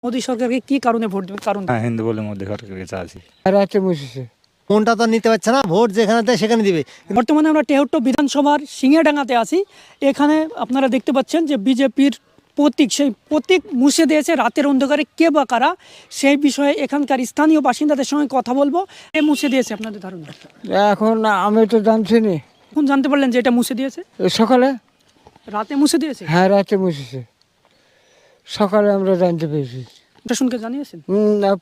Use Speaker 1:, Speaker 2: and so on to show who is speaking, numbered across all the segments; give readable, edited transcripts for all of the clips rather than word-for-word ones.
Speaker 1: মোদী সরকারকে কি কারণে ভোট দেবেন? কারণ
Speaker 2: হ্যাঁ, হিন্দু বলে মোদী সরকারকে চাচ্ছি।
Speaker 3: রাতে বসেছে।
Speaker 4: মনটা তো নিতে পারছে না, ভোট যেখানে দেয় সেখানে দিবে।
Speaker 1: বর্তমানে আমরা টেহট্ট বিধানসভার সিঙ্গিয়াডাঙ্গাতে আছি। এখানে আপনারা দেখতে পাচ্ছেন যে বিজেপির প্রতীক, সেই প্রতীক মুছে দিয়েছে রাতের অন্ধকারে কে বা কারা, সেই বিষয়ে এখানকার স্থানীয় বাসিন্দাদের সঙ্গে কথা বলবো। কে মুছে দিয়েছে আপনাদের ধারণা?
Speaker 3: এখন আমি তো জানছি না।
Speaker 1: এখন জানতে পারলেন যে এটা মুছে দিয়েছে?
Speaker 3: সকালে?
Speaker 1: রাতে মুছে দিয়েছে?
Speaker 3: হ্যাঁ, রাতে বসেছে। সকালে আমরা জানতে পেরেছি।
Speaker 1: প্রশাসনকে জানিয়েছেন?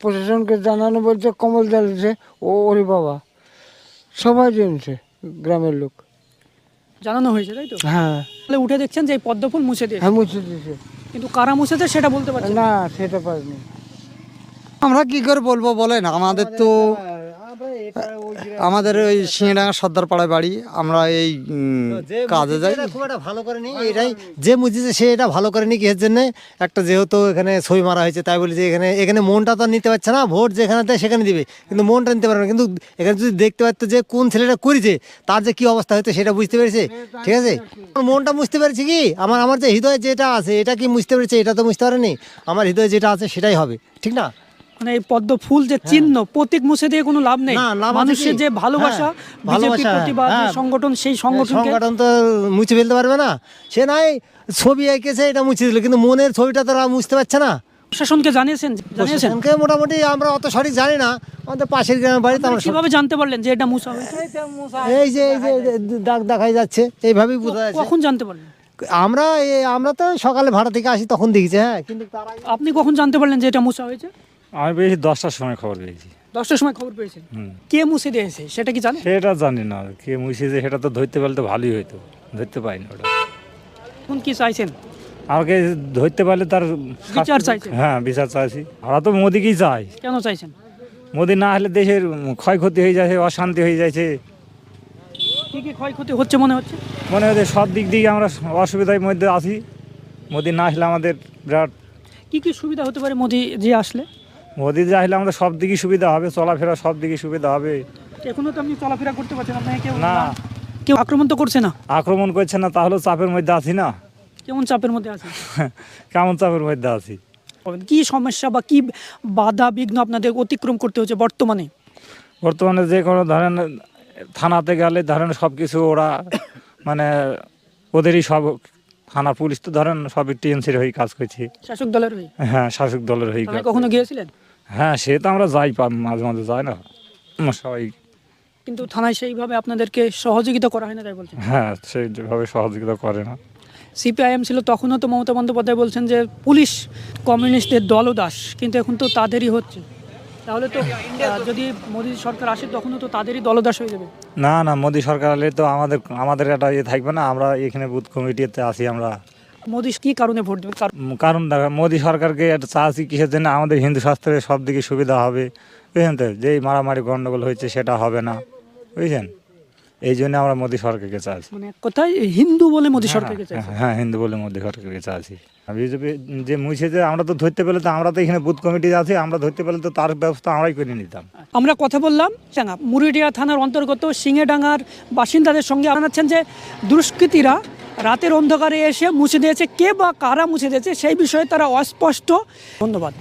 Speaker 3: প্রশাসনকে জানানো বলতে কমল জ্বালিয়েছে। ওরে বাবা, সবাই জেনেছে, গ্রামের লোক।
Speaker 1: জানানো হয়েছে, তাই তো?
Speaker 3: হ্যাঁ
Speaker 1: তাহলে উঠে দেখছেন যে এই পদ্মফুল মুছে দিয়েছে,
Speaker 3: হ্যাঁ, মুছে দিয়েছে।
Speaker 1: কিন্তু কারা মুছেছে সেটা বলতে পারছেন না।
Speaker 3: না, সেটা পারিনি।
Speaker 4: আমরা কি করে বলবো বলেন, আমাদের তো আমাদের ওই সিংড়াঙ্গা সর্দার পাড়ায় বাড়ি। আমরা এই কাজে যাই, খুব একটা ভালো করেনি। এটাই যে মুছিছে সে এটা ভালো করেনি কিসের জন্য? একটা যেহেতু এখানে ছবি মারা হয়েছে তাই বলি যে এখানে মনটা তো নিতে পারছে না, ভোট যেখানে দেয় সেখানে দিবে, কিন্তু মনটা নিতে পারবে না। কিন্তু এখানে যদি দেখতে পারতো যে কোন ছেলেটা করেছে তার যে কি অবস্থা হতো সেটা বুঝতে পেরেছে। ঠিক আছে, মনটা মুছতে পেরেছি কি, আমার যে হৃদয়ে যেটা আছে এটা কি মুছতে পেরেছে? এটা তো মুছতে পারেনি। আমার হৃদয়ে যেটা আছে সেটাই হবে, ঠিক না?
Speaker 1: মানে এই পদ্ম ফুল যে চিহ্ন, প্রতীক মুছে দিয়ে কোনো লাভ নেই।
Speaker 4: না, লাভ আছে
Speaker 1: মানুষের
Speaker 4: কি?
Speaker 1: যে ভালোবাসা,
Speaker 4: হ্যাঁ,
Speaker 1: বিজেপি
Speaker 4: ভালোবাসা,
Speaker 1: প্রতিবাদ
Speaker 4: হ্যাঁ।
Speaker 1: সংগঠন, সেই সংগঠনকে
Speaker 4: সংগঠন তো মুছে ফেলতে পারবে না। সে নাই ছবি এঁকেছে এটা মুছে দিল, কিন্তু মনের ছবিটা তো মুছতে পারছে না।
Speaker 1: প্রশাসনকে জানিয়েছেন?
Speaker 4: প্রশাসনকে মোটামুটি আমরা অত সঠিক জানি না, আমাদের পাশের গ্রামের বাড়িতে আমরা
Speaker 1: কিভাবে জানতে পারলেন যে এটা মুছা হয়েছে?
Speaker 4: এই যে দাগ দেখাই যাচ্ছে, এইভাবেই বোঝা যাচ্ছে।
Speaker 1: কখন জানতে পারলেন?
Speaker 4: আমরা তো সকালে ভাড়া থেকে আসি তখন দেখেছি। হ্যাঁ, কিন্তু তার আগে
Speaker 1: আপনি কখন জানতে পারলেন যে এটা মুছা হয়েছে?
Speaker 2: আমি পেয়েছি 10টার সময় খবর পেয়েছি।
Speaker 1: 10টার সময় খবর পেয়েছেন? কে মুছে দিয়েছে সেটা কি জানেন?
Speaker 2: সেটা জানি না কে মুছিয়েছে, সেটা তো ধরতে পারলে তো ভালোই হইতো, ধরতে পাইনি ওটা।
Speaker 1: এখন কি চাইছেন?
Speaker 2: আমাকে ধরতে পারলে তার
Speaker 1: বিচার চাইছেন?
Speaker 2: হ্যাঁ, বিচার চাইছি। আমরা তো মোদিকেই চাই।
Speaker 1: কেন চাইছেন?
Speaker 2: মোদি না হলে দেশের ক্ষয়ক্ষতি হয়ে যাচ্ছে, অশান্তি হয়ে যাচ্ছে।
Speaker 1: কি কি ক্ষয়ক্ষতি হচ্ছে মনে হচ্ছে?
Speaker 2: মনে হচ্ছে সব দিক দিয়ে আমরা অসুবিধার মধ্যে আছি। মোদি না আসলে আমাদের বিরাট,
Speaker 1: কি কি সুবিধা হতে পারে মোদি যে আসলে?
Speaker 2: মোদি যে আসলে আমাদের সব দিকই সুবিধা হবে, চলাফেরা সব দিকই সুবিধা হবে।
Speaker 1: এখনো তো আপনি চলাফেরা করতে পারছেন, আপনাকে কেউ
Speaker 2: না,
Speaker 1: কেউ আক্রমণ তো করছে না?
Speaker 2: আক্রমণ করছে না, তাহলে চাপের মধ্যে আছি না।
Speaker 1: কেমন চাপের মধ্যে আছে?
Speaker 2: কেমন চাপের মধ্যে আছি?
Speaker 1: কি সমস্যা বা কি বাধা বিঘ্ন আপনাদের অতিক্রম করতে হচ্ছে বর্তমানে?
Speaker 2: বর্তমানে যে কোনো ধরেন থানাতে গেলে ধরেন সব কিছু ওরা মানে ওদেরই সব, থানা পুলিশ তো ধরেন সবই টিএমসির হয়ে কাজ করছে।
Speaker 1: শাসক দলের হয়ে?
Speaker 2: হ্যাঁ, শাসক দলের হয়ে
Speaker 1: আপনি
Speaker 2: কাজ
Speaker 1: কখনো
Speaker 2: করছে।
Speaker 1: গিয়েছিলেন?
Speaker 2: হ্যাঁ, সে তো আমরা যাই, মাঝে মাঝে যাই না সবাই।
Speaker 1: কিন্তু থানায় সেইভাবে আপনাদেরকে সহযোগিতা করা হয় না, তাই বলছেন?
Speaker 2: হ্যাঁ, সেইভাবে সহযোগিতা করে না।
Speaker 1: সিপিআইএম ছিল তখনও তো মমতা বন্দ্যোপাধ্যায় বলছেন যে পুলিশ কমিউনিস্টদের দলদাস, কিন্তু এখন তো তাদেরই হচ্ছে। তাহলে তো যদি মোদী সরকার আসে তখনও তো তাদেরই দলদাস হয়ে যাবে।
Speaker 2: না না, মোদী সরকার হলে তো আমাদের একটা ইয়ে থাকবে না। আমরা এখানে বুথ কমিটিতে আছি আমরা।
Speaker 1: মোদী কি কারণে ভোট দেবেন?
Speaker 2: কারণ দেখা, মোদী সরকারকে একটা চাচ্ছি কিসের জন্য? আমাদের হিন্দু শাস্ত্রের সব দিকে সুবিধা হবে, বুঝলেন তো? যেই মারামারি গণ্ডগোল হয়েছে সেটা হবে না, বুঝছেন? এই জন্য আমরা মোদী সরকারকে চাচ্ছি।
Speaker 1: মানে কোথায় হিন্দু বলে মোদী সরকারকে চাইছে?
Speaker 2: হ্যাঁ, হিন্দু বলে মোদী সরকারকে চাচ্ছি। বিজেপি যে মুছেছে, আমরা তো ধরতে পেলে তো, আমরা তো এখানে বুথ কমিটি আছি, আমরা ধরতে পেলে তো তার ব্যবস্থা আমরাই করে নিতাম।
Speaker 1: আমরা কথা বললাম মুরিডিয়া থানার অন্তর্গত সিঙ্গিয়াডাঙ্গার বাসিন্দাদের সঙ্গে। জানাচ্ছেন যে দুষ্কৃতীরা রাতের অন্ধকারে এসে মুছে দিয়েছে, কে বা কারা মুছে দিয়েছে সেই বিষয়ে তারা অস্পষ্ট। ধন্যবাদ।